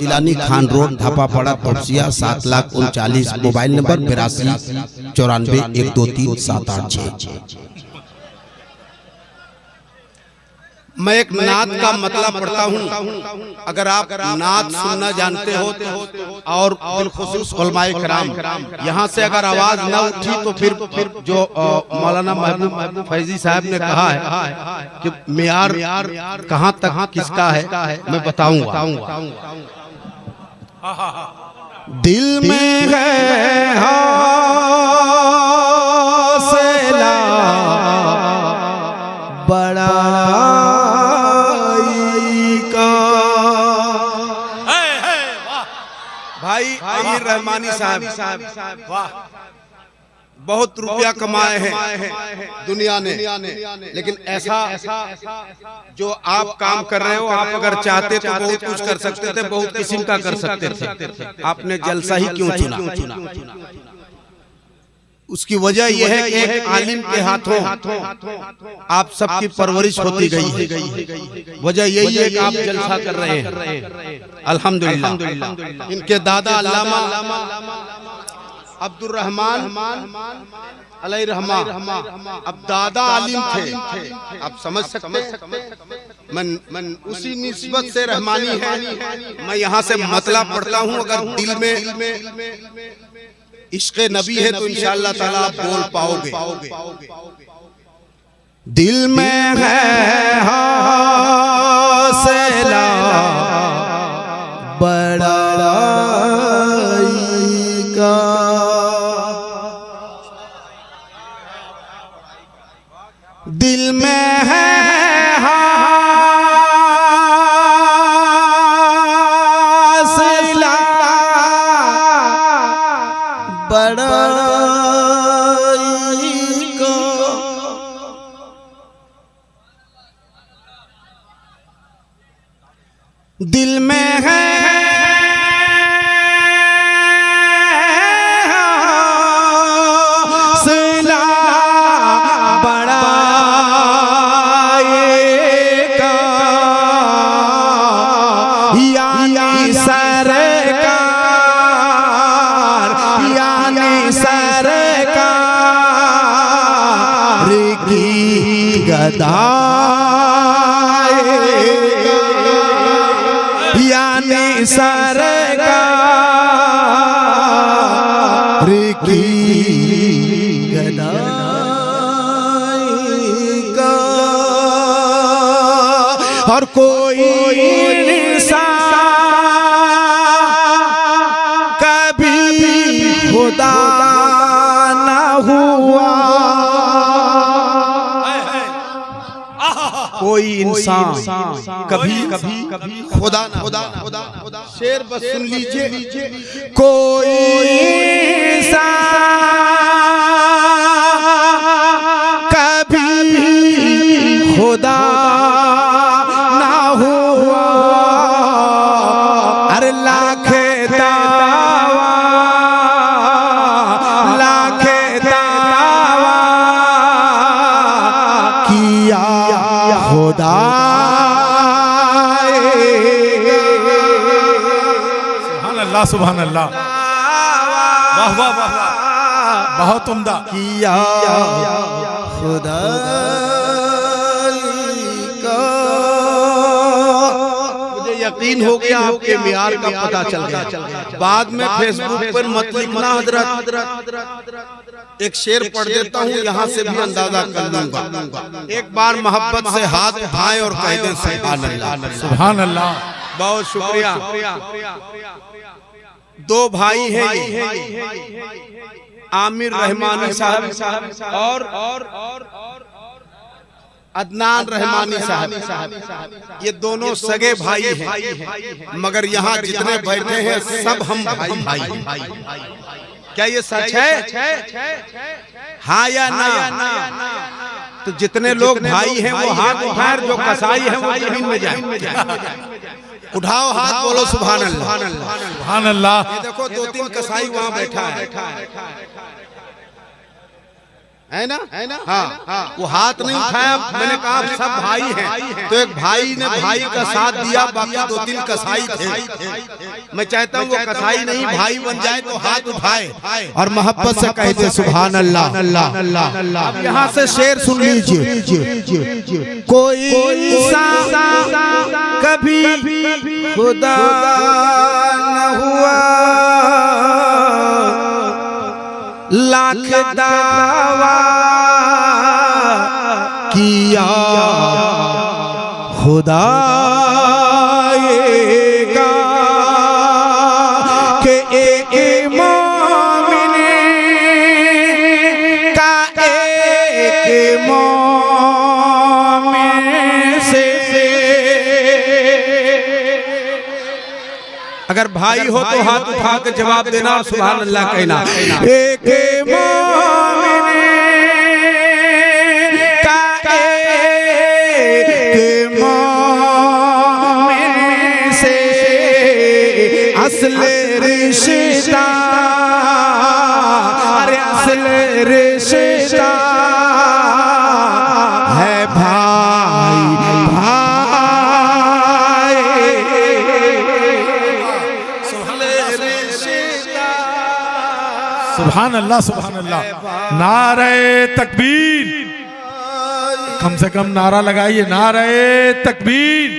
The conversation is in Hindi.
Jilani Khan road Dhapapara Topsia 7,39,000 mobile number 8294123786। मैं एक नात का मतलब पढ़ता हूँ। अगर आप नात सुनना जानते हो और बिलखुसूस उलमाए कराम यहाँ से अगर आवाज न उठी तो फिर जो मौलाना महबूब फैजी साहब ने कहा है कि मियार कहाँ तक किसका है मैं बताऊंगा। दिल में है हौसला बड़ा भाई अमीर रहमानी साहब वाह बहुत रुपया कमाए हैं दुनिया ने, लेकिन ऐसा जो आप काम कर रहे हो आप अगर चाहते तो बहुत कुछ कर सकते थे, बहुत किस्म का कर सकते थे। आपने जलसा ही क्यों चुना? उसकी वजह यह है कि एक आलिम के हाथों आप सबकी परवरिश होती गई है। वजह यही है कि आप जलसा कर रहे हैं। अल्हम्दुलिल्लाह। इनके दादा अल्लामा अब्दुल रहमान अलैहि रहमा अब दादा आलिम थे, आप समझ सकते हैं। मैं उसी निस्बत से रहमानी है, मैं यहाँ से मतलब पढ़ता हूँ। अगर दिल में इश्क़े नबी है तो इंशाअल्लाह ताला आप बोल पाओगे। दिल में है हौसला बड़ाई का, दिल में है हौसला बड़ाई का, दिल में है हौसला बड़ाई का, यानी सरकार की गदाई, यानी सरकार की गदाई का। और कोई इंसान कभी खुदा ना हुआ, कोई इंसान कभी खुदा ना शेर बस सुन लीजिए। कोई इंसान कभी खुदा ना हुआ, अरे लाखे दावा किया खुदा। सुभान अल्लाह, वाह वाह वाह, बहुत उम्दा किया खुदा का। मुझे यकीन हो गया आपके मियार का पता चल गया। बाद में फेसबुक पर मत लिखना हजरत, एक शेर पढ़ देता हूँ, यहाँ से भी अंदाजा कर लूंगा। एक बार मोहब्बत से हाथ उठाएं और कह दें सुभान अल्लाह। सुभान अल्लाह, बहुत शुक्रिया। दो भाई हैं ये, आमिर रहमानी साहब और अदनान रहमानी साहब। ये दोनों सगे भाई हैं, मगर यहाँ जितने बैठे हैं सब हम भाई भाई। क्या ये सच है? हाँ या ना? तो जितने लोग भाई हैं वो हाथ उठाएं, जो कसाई हैं वो जमीन में जाए। उठाओ हाथ, बोलो सुभान अल्लाह। सुभान अल्लाह। ये देखो 2-3 कसाई वहां बैठा है। है ना हाँ वो हाथ नहीं उठाया, मैंने कहा सब भाई हैं। तो एक भाई ने भाई का साथ दिया, बाकी 2-3 कसाई थे। मैं चाहता हूँ वो कसाई नहीं भाई बन जाए तो हाथ उठाए और मोहब्बत से कह दे सुभान अल्लाह। अब यहाँ से शेर सुन लीजिए। कोई कभी खुदा न हुआ, लाख दावा किया खुदाएगा के एक मोमिन का एक मोमिन से। अगर भाई हो तो हाथ उठा के जवाब देना और सुभान अल्लाह कहना। एक मोमिन का एक मोमिन से असल रिश्ता, अरे असल रिश्ता है भाई भाई। सुभान अल्लाह सुभान अल्लाह। नारे तकबीर, कम से कम नारा लगाइए, नारे तकबीर।